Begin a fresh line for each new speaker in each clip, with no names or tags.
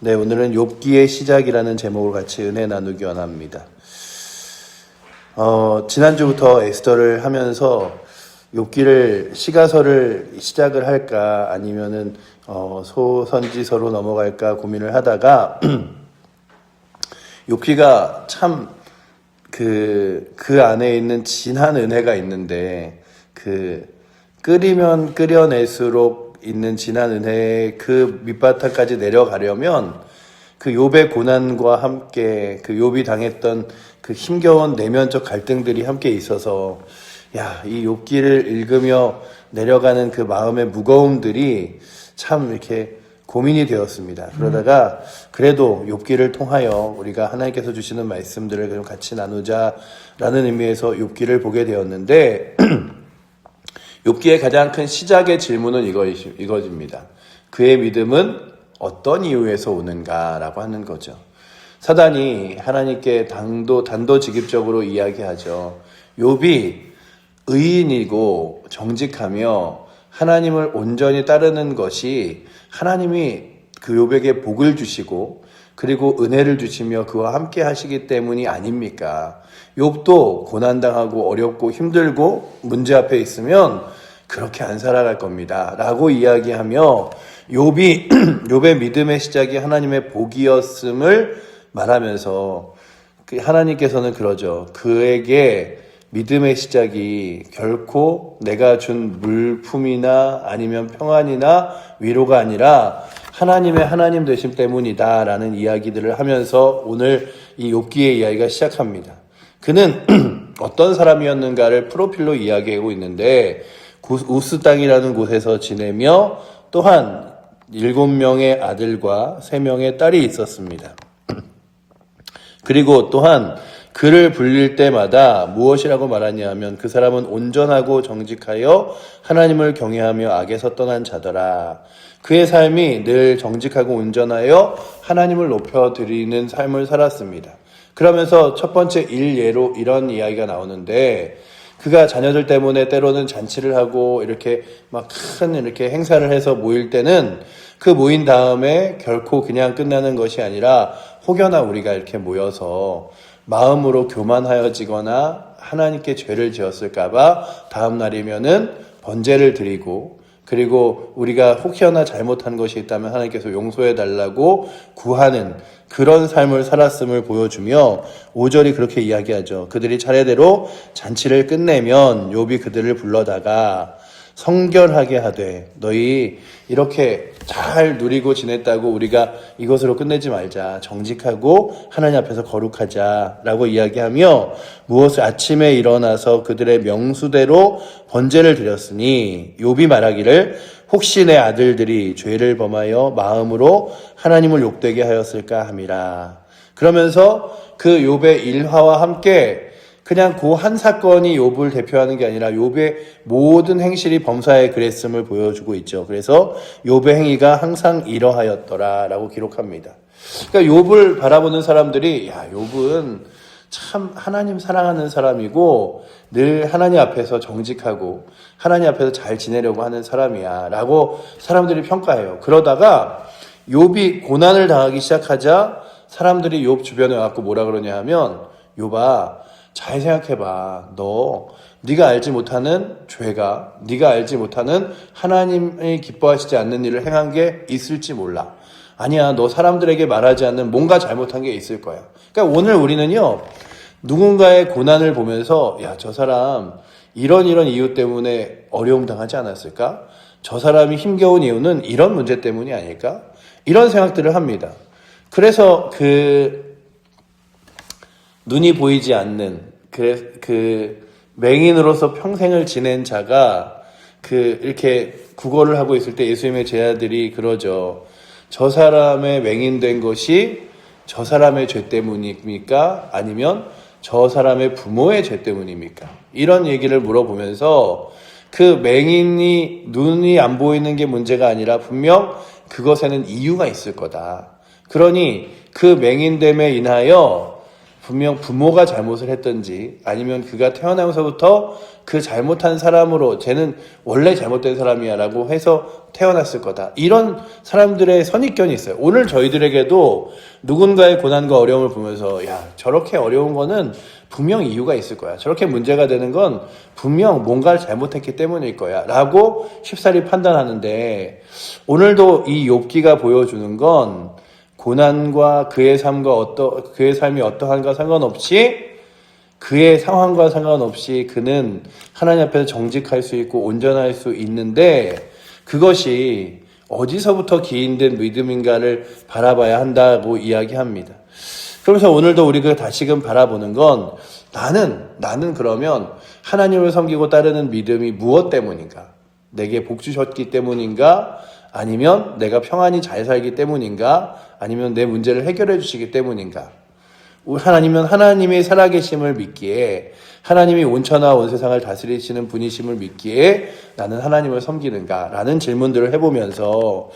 네, 오늘은 욥기의 시작이라는 제목을 같이 은혜 나누기 원합니다. 지난주부터 에스더를 하면서 욥기를 시가서를 시작을 할까 아니면은 소선지서로 넘어갈까 고민을 하다가 욥기가 참 그 안에 있는 진한 은혜가 있는데 끓이면 끓여낼수록 있는 진한 은혜의 그 밑바탕까지 내려가려면 그 욥의 고난과 함께 그 욥이 당했던 그 힘겨운 내면적 갈등들이 함께 있어서 이 욥기를 읽으며 내려가는 그 마음의 무거움들이 참 이렇게 고민이 되었습니다. 그러다가 그래도 욥기를 통하여 우리가 하나님께서 주시는 말씀들을 좀 같이 나누자라는 의미에서 욥기를 보게 되었는데 욥기의 가장 큰 시작의 질문은 이것입니다. 그의 믿음은 어떤 이유에서 오는가라고 하는 거죠. 사단이 하나님께 단도직입적으로 이야기하죠. 욥이 의인이고 정직하며 하나님을 온전히 따르는 것이 하나님이 그 욥에게 복을 주시고 그리고 은혜를 주시며 그와 함께 하시기 때문이 아닙니까? 욥도 고난당하고 어렵고 힘들고 문제 앞에 있으면 그렇게 안 살아갈 겁니다. 라고 이야기하며 욥의 믿음의 시작이 하나님의 복이었음을 말하면서 하나님께서는 그러죠. 그에게 믿음의 시작이 결코 내가 준 물품이나 아니면 평안이나 위로가 아니라 하나님의 하나님 되심 때문이다 라는 이야기들을 하면서 오늘 이 욥기의 이야기가 시작합니다. 그는 어떤 사람이었는가를 프로필로 이야기하고 있는데 우스 땅이라는 곳에서 지내며 또한 7명의 아들과 3명의 딸이 있었습니다. 그리고 또한 그를 불릴 때마다 무엇이라고 말하냐 하면 그 사람은 온전하고 정직하여 하나님을 경외하며 악에서 떠난 자더라. 그의 삶이 늘 정직하고 온전하여 하나님을 높여드리는 삶을 살았습니다. 그러면서 첫 번째 일예로 이런 이야기가 나오는데 그가 자녀들 때문에 때로는 잔치를 하고 이렇게 막 큰 이렇게 행사를 해서 모일 때는 그 모인 다음에 결코 그냥 끝나는 것이 아니라 혹여나 우리가 이렇게 모여서 마음으로 교만하여지거나 하나님께 죄를 지었을까봐 다음 날이면은 번제를 드리고 그리고 우리가 혹여나 잘못한 것이 있다면 하나님께서 용서해달라고 구하는 그런 삶을 살았음을 보여주며 5절이 그렇게 이야기하죠. 그들이 차례대로 잔치를 끝내면 욥이 그들을 불러다가 성결하게 하되 너희 이렇게 잘 누리고 지냈다고 우리가 이것으로 끝내지 말자. 정직하고 하나님 앞에서 거룩하자라고 이야기하며 무엇을 아침에 일어나서 그들의 명수대로 번제를 드렸으니 욥이 말하기를 혹시 내 아들들이 죄를 범하여 마음으로 하나님을 욕되게 하였을까 함이라. 그러면서 그 욥의 일화와 함께 그냥 그 한 사건이 욥을 대표하는 게 아니라 욥의 모든 행실이 범사에 그랬음을 보여주고 있죠. 그래서 욥의 행위가 항상 이러하였더라라고 기록합니다. 그러니까 욥을 바라보는 사람들이 욥은 참 하나님 사랑하는 사람이고 늘 하나님 앞에서 정직하고 하나님 앞에서 잘 지내려고 하는 사람이야 라고 사람들이 평가해요. 그러다가 욥이 고난을 당하기 시작하자 사람들이 욥 주변에 와서 뭐라 그러냐 하면 욥아 잘 생각해봐. 네가 알지 못하는 죄가 네가 알지 못하는 하나님이 기뻐하시지 않는 일을 행한 게 있을지 몰라. 아니야, 너 사람들에게 말하지 않는 뭔가 잘못한 게 있을 거야. 그러니까 오늘 우리는요 누군가의 고난을 보면서 저 사람 이런 이유 때문에 어려움 당하지 않았을까? 저 사람이 힘겨운 이유는 이런 문제 때문이 아닐까? 이런 생각들을 합니다. 그래서 눈이 보이지 않는 그 맹인으로서 평생을 지낸 자가 이렇게 구걸을 하고 있을 때 예수님의 제자들이 그러죠. 저 사람의 맹인된 것이 저 사람의 죄 때문입니까? 아니면 저 사람의 부모의 죄 때문입니까? 이런 얘기를 물어보면서 그 맹인이 눈이 안 보이는 게 문제가 아니라 분명 그것에는 이유가 있을 거다. 그러니 그 맹인됨에 인하여 분명 부모가 잘못을 했든지 아니면 그가 태어나면서부터 그 잘못한 사람으로 쟤는 원래 잘못된 사람이야 라고 해서 태어났을 거다. 이런 사람들의 선입견이 있어요. 오늘 저희들에게도 누군가의 고난과 어려움을 보면서 야, 저렇게 어려운 거는 분명 이유가 있을 거야. 저렇게 문제가 되는 건 분명 뭔가를 잘못했기 때문일 거야 라고 쉽사리 판단하는데, 오늘도 이 욥기가 보여주는 건 고난과 그의 삶이 어떠한가 상관없이, 그의 상황과 상관없이 그는 하나님 앞에서 정직할 수 있고 온전할 수 있는데, 그것이 어디서부터 기인된 믿음인가를 바라봐야 한다고 이야기합니다. 그러면서 오늘도 우리가 다시금 바라보는 건, 나는 그러면 하나님을 섬기고 따르는 믿음이 무엇 때문인가? 내게 복 주셨기 때문인가? 아니면 내가 평안히 잘 살기 때문인가? 아니면 내 문제를 해결해 주시기 때문인가? 하나님은 하나님의 살아계심을 믿기에, 하나님이 온천하와 온 세상을 다스리시는 분이심을 믿기에 나는 하나님을 섬기는가? 라는 질문들을 해보면서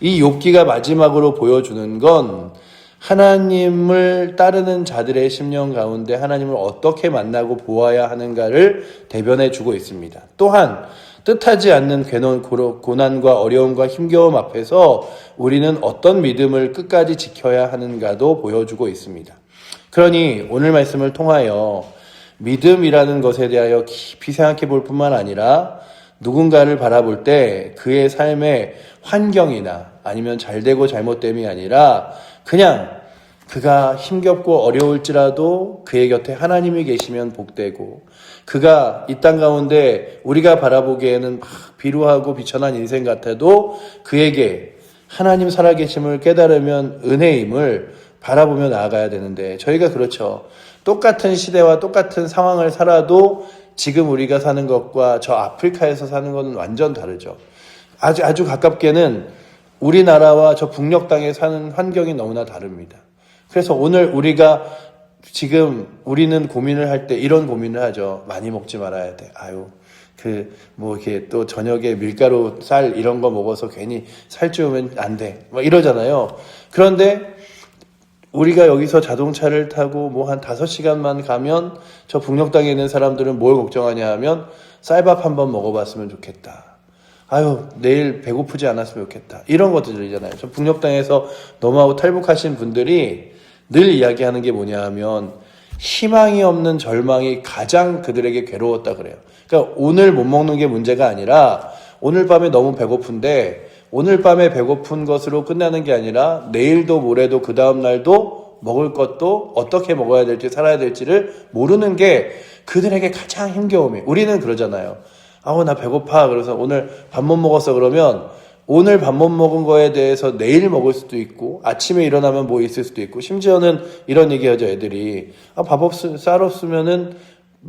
이 욥기가 마지막으로 보여주는 건 하나님을 따르는 자들의 심령 가운데 하나님을 어떻게 만나고 보아야 하는가를 대변해 주고 있습니다. 또한 뜻하지 않는 고난과 어려움과 힘겨움 앞에서 우리는 어떤 믿음을 끝까지 지켜야 하는가도 보여주고 있습니다. 그러니 오늘 말씀을 통하여 믿음이라는 것에 대하여 깊이 생각해 볼 뿐만 아니라 누군가를 바라볼 때 그의 삶의 환경이나 아니면 잘되고 잘못됨이 아니라 그냥 그가 힘겹고 어려울지라도 그의 곁에 하나님이 계시면 복되고, 그가 이 땅 가운데 우리가 바라보기에는 막 비루하고 비천한 인생 같아도 그에게 하나님 살아계심을 깨달으면 은혜임을 바라보며 나아가야 되는데, 저희가 그렇죠. 똑같은 시대와 똑같은 상황을 살아도 지금 우리가 사는 것과 저 아프리카에서 사는 것은 완전 다르죠. 아주 가깝게는 우리나라와 저 북녘 땅에 사는 환경이 너무나 다릅니다. 그래서 오늘 우리는 고민을 할 때 이런 고민을 하죠. 많이 먹지 말아야 돼. 이렇게 또 저녁에 밀가루, 쌀 이런 거 먹어서 괜히 살찌우면 안 돼. 막 이러잖아요. 그런데 우리가 여기서 자동차를 타고 한 5시간만 가면 저 북녘 땅에 있는 사람들은 뭘 걱정하냐 하면 쌀밥 한번 먹어봤으면 좋겠다. 내일 배고프지 않았으면 좋겠다. 이런 것들이잖아요. 저 북녘 땅에서 넘어가고 탈북하신 분들이 늘 이야기하는 게 뭐냐 하면 희망이 없는 절망이 가장 그들에게 괴로웠다 그래요. 그러니까 오늘 못 먹는 게 문제가 아니라 오늘 밤에 너무 배고픈데 오늘 밤에 배고픈 것으로 끝나는 게 아니라 내일도 모레도 그 다음 날도 먹을 것도 어떻게 먹어야 될지 살아야 될지를 모르는 게 그들에게 가장 힘겨움이에요. 우리는 그러잖아요. 나 배고파. 그래서 오늘 밥 못 먹었어. 그러면 오늘 밥 못 먹은 거에 대해서 내일 먹을 수도 있고 아침에 일어나면 뭐 있을 수도 있고, 심지어는 이런 얘기 하죠. 애들이 쌀 없으면은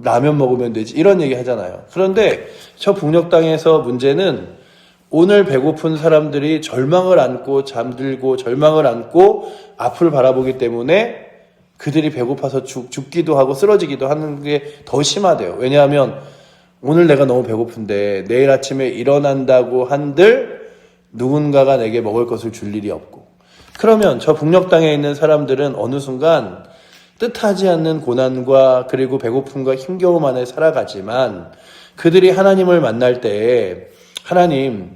라면 먹으면 되지, 이런 얘기 하잖아요. 그런데 저 북녘 땅에서 문제는 오늘 배고픈 사람들이 절망을 안고 잠들고 절망을 안고 앞을 바라보기 때문에 그들이 배고파서 죽기도 하고 쓰러지기도 하는 게 더 심하대요. 왜냐하면 오늘 내가 너무 배고픈데 내일 아침에 일어난다고 한들 누군가가 내게 먹을 것을 줄 일이 없고, 그러면 저 북녘 땅에 있는 사람들은 어느 순간 뜻하지 않는 고난과 그리고 배고픔과 힘겨움 안에 살아가지만 그들이 하나님을 만날 때에 하나님,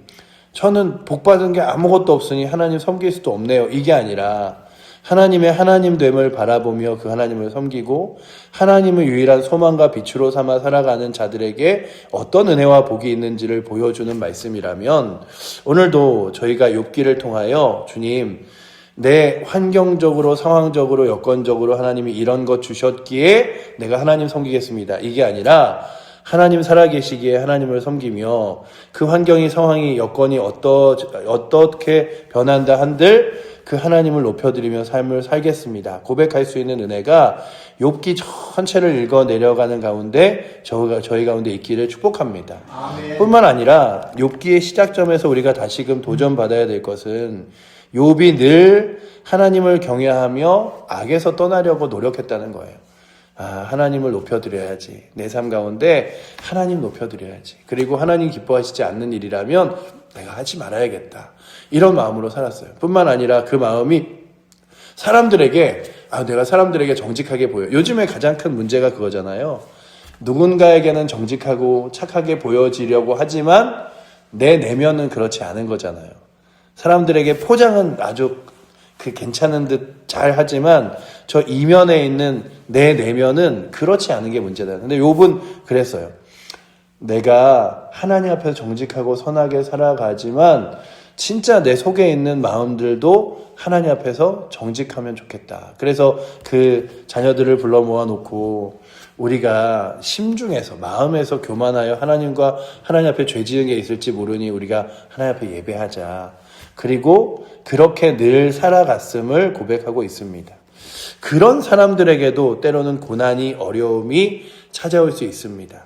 저는 복받은 게 아무것도 없으니 하나님 섬길 수도 없네요. 이게 아니라 하나님의 하나님됨을 바라보며 그 하나님을 섬기고 하나님을 유일한 소망과 빛으로 삼아 살아가는 자들에게 어떤 은혜와 복이 있는지를 보여주는 말씀이라면, 오늘도 저희가 욥기를 통하여 주님, 내 환경적으로 상황적으로 여건적으로 하나님이 이런 것 주셨기에 내가 하나님 섬기겠습니다. 이게 아니라 하나님 살아계시기에 하나님을 섬기며 그 환경이 상황이 여건이 어떻게 변한다 한들 그 하나님을 높여드리며 삶을 살겠습니다. 고백할 수 있는 은혜가 욥기 전체를 읽어 내려가는 가운데 저희 가운데 있기를 축복합니다. 아멘. 뿐만 아니라 욥기의 시작점에서 우리가 다시금 도전받아야 될 것은 욥이 늘 하나님을 경외하며 악에서 떠나려고 노력했다는 거예요. 하나님을 높여드려야지. 내 삶 가운데 하나님 높여드려야지. 그리고 하나님 기뻐하시지 않는 일이라면 내가 하지 말아야겠다. 이런 마음으로 살았어요. 뿐만 아니라 그 마음이 사람들에게 내가 사람들에게 정직하게 보여. 요즘에 가장 큰 문제가 그거잖아요. 누군가에게는 정직하고 착하게 보여지려고 하지만 내 내면은 그렇지 않은 거잖아요. 사람들에게 포장은 아주 괜찮은 듯 잘 하지만 저 이면에 있는 내 내면은 그렇지 않은 게 문제다. 근데 욥은 그랬어요. 내가 하나님 앞에서 정직하고 선하게 살아가지만 진짜 내 속에 있는 마음들도 하나님 앞에서 정직하면 좋겠다. 그래서 그 자녀들을 불러 모아놓고 우리가 심중에서 마음에서 교만하여 하나님과 하나님 앞에 죄 지은 게 있을지 모르니 우리가 하나님 앞에 예배하자. 그리고 그렇게 늘 살아갔음을 고백하고 있습니다. 그런 사람들에게도 때로는 고난이 어려움이 찾아올 수 있습니다.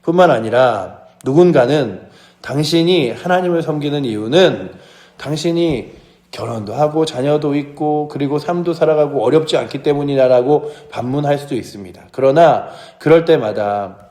뿐만 아니라 누군가는 당신이 하나님을 섬기는 이유는 당신이 결혼도 하고 자녀도 있고 그리고 삶도 살아가고 어렵지 않기 때문이라고 반문할 수도 있습니다. 그러나 그럴 때마다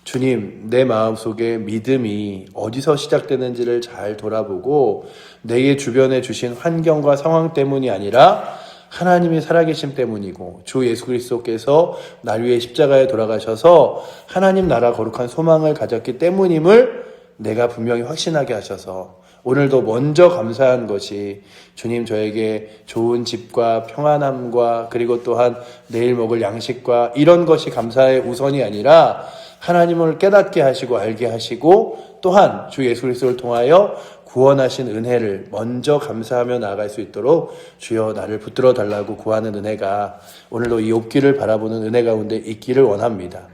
주님, 내 마음속에 믿음이 어디서 시작되는지를 잘 돌아보고 내 주변에 주신 환경과 상황 때문이 아니라 하나님이 살아계심 때문이고 주 예수 그리스도께서 날 위해 십자가에 돌아가셔서 하나님 나라 거룩한 소망을 가졌기 때문임을 내가 분명히 확신하게 하셔서 오늘도 먼저 감사한 것이 주님 저에게 좋은 집과 평안함과 그리고 또한 내일 먹을 양식과 이런 것이 감사의 우선이 아니라 하나님을 깨닫게 하시고 알게 하시고 또한 주 예수 그리스도를 통하여 구원하신 은혜를 먼저 감사하며 나아갈 수 있도록 주여 나를 붙들어 달라고 구하는 은혜가 오늘도 이 욥기를 바라보는 은혜 가운데 있기를 원합니다.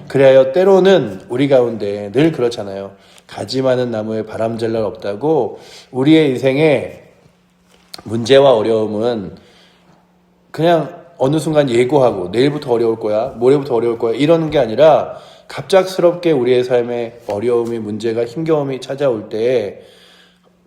그리하여 때로는 우리 가운데 늘 그렇잖아요. 가지 많은 나무에 바람 잘 날 없다고 우리의 인생에 문제와 어려움은 그냥 어느 순간 예고하고 내일부터 어려울 거야, 모레부터 어려울 거야 이러는 게 아니라 갑작스럽게 우리의 삶에 어려움이 문제가 힘겨움이 찾아올 때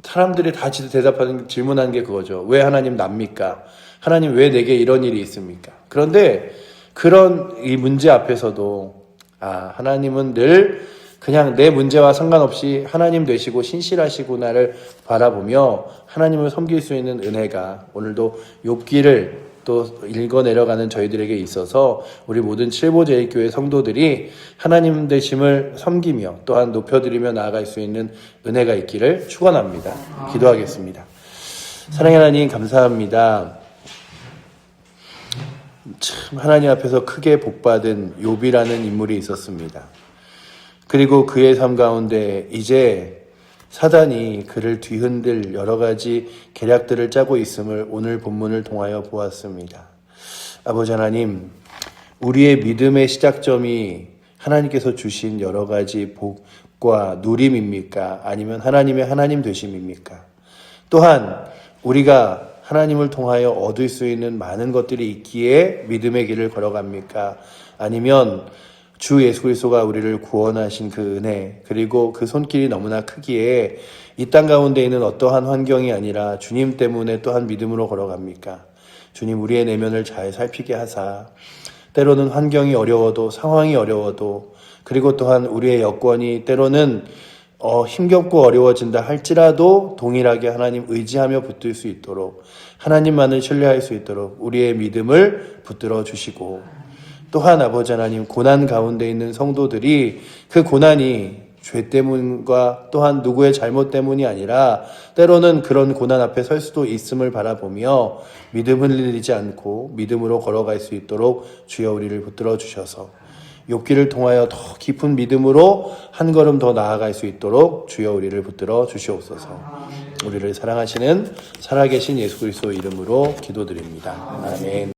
사람들이 다 대답하는 질문하는 게 그거죠. 왜 하나님 납니까? 하나님 왜 내게 이런 일이 있습니까? 그런데 그런 이 문제 앞에서도 하나님은 늘 그냥 내 문제와 상관없이 하나님 되시고 신실하시구나를 바라보며 하나님을 섬길 수 있는 은혜가 오늘도 욥기를 또 읽어 내려가는 저희들에게 있어서 우리 모든 칠보제일교회 성도들이 하나님 되심을 섬기며 또한 높여드리며 나아갈 수 있는 은혜가 있기를 축원합니다. 기도하겠습니다. 사랑의 하나님 감사합니다. 참 하나님 앞에서 크게 복받은 욥이라는 인물이 있었습니다. 그리고 그의 삶 가운데 이제 사단이 그를 뒤흔들 여러 가지 계략들을 짜고 있음을 오늘 본문을 통하여 보았습니다. 아버지 하나님, 우리의 믿음의 시작점이 하나님께서 주신 여러 가지 복과 누림입니까? 아니면 하나님의 하나님 되심입니까? 또한 우리가 하나님을 통하여 얻을 수 있는 많은 것들이 있기에 믿음의 길을 걸어갑니까? 아니면 주 예수 그리스도가 우리를 구원하신 그 은혜 그리고 그 손길이 너무나 크기에 이 땅 가운데 있는 어떠한 환경이 아니라 주님 때문에 또한 믿음으로 걸어갑니까? 주님 우리의 내면을 잘 살피게 하사 때로는 환경이 어려워도 상황이 어려워도 그리고 또한 우리의 여건이 때로는 힘겹고 어려워진다 할지라도 동일하게 하나님 의지하며 붙들 수 있도록 하나님만을 신뢰할 수 있도록 우리의 믿음을 붙들어 주시고 또한 아버지 하나님 고난 가운데 있는 성도들이 그 고난이 죄 때문과 또한 누구의 잘못 때문이 아니라 때로는 그런 고난 앞에 설 수도 있음을 바라보며 믿음 흔들리지 않고 믿음으로 걸어갈 수 있도록 주여 우리를 붙들어 주셔서 욥기를 통하여 더 깊은 믿음으로 한 걸음 더 나아갈 수 있도록 주여 우리를 붙들어 주시옵소서. 우리를 사랑하시는 살아계신 예수 그리스도 이름으로 기도드립니다. 아멘.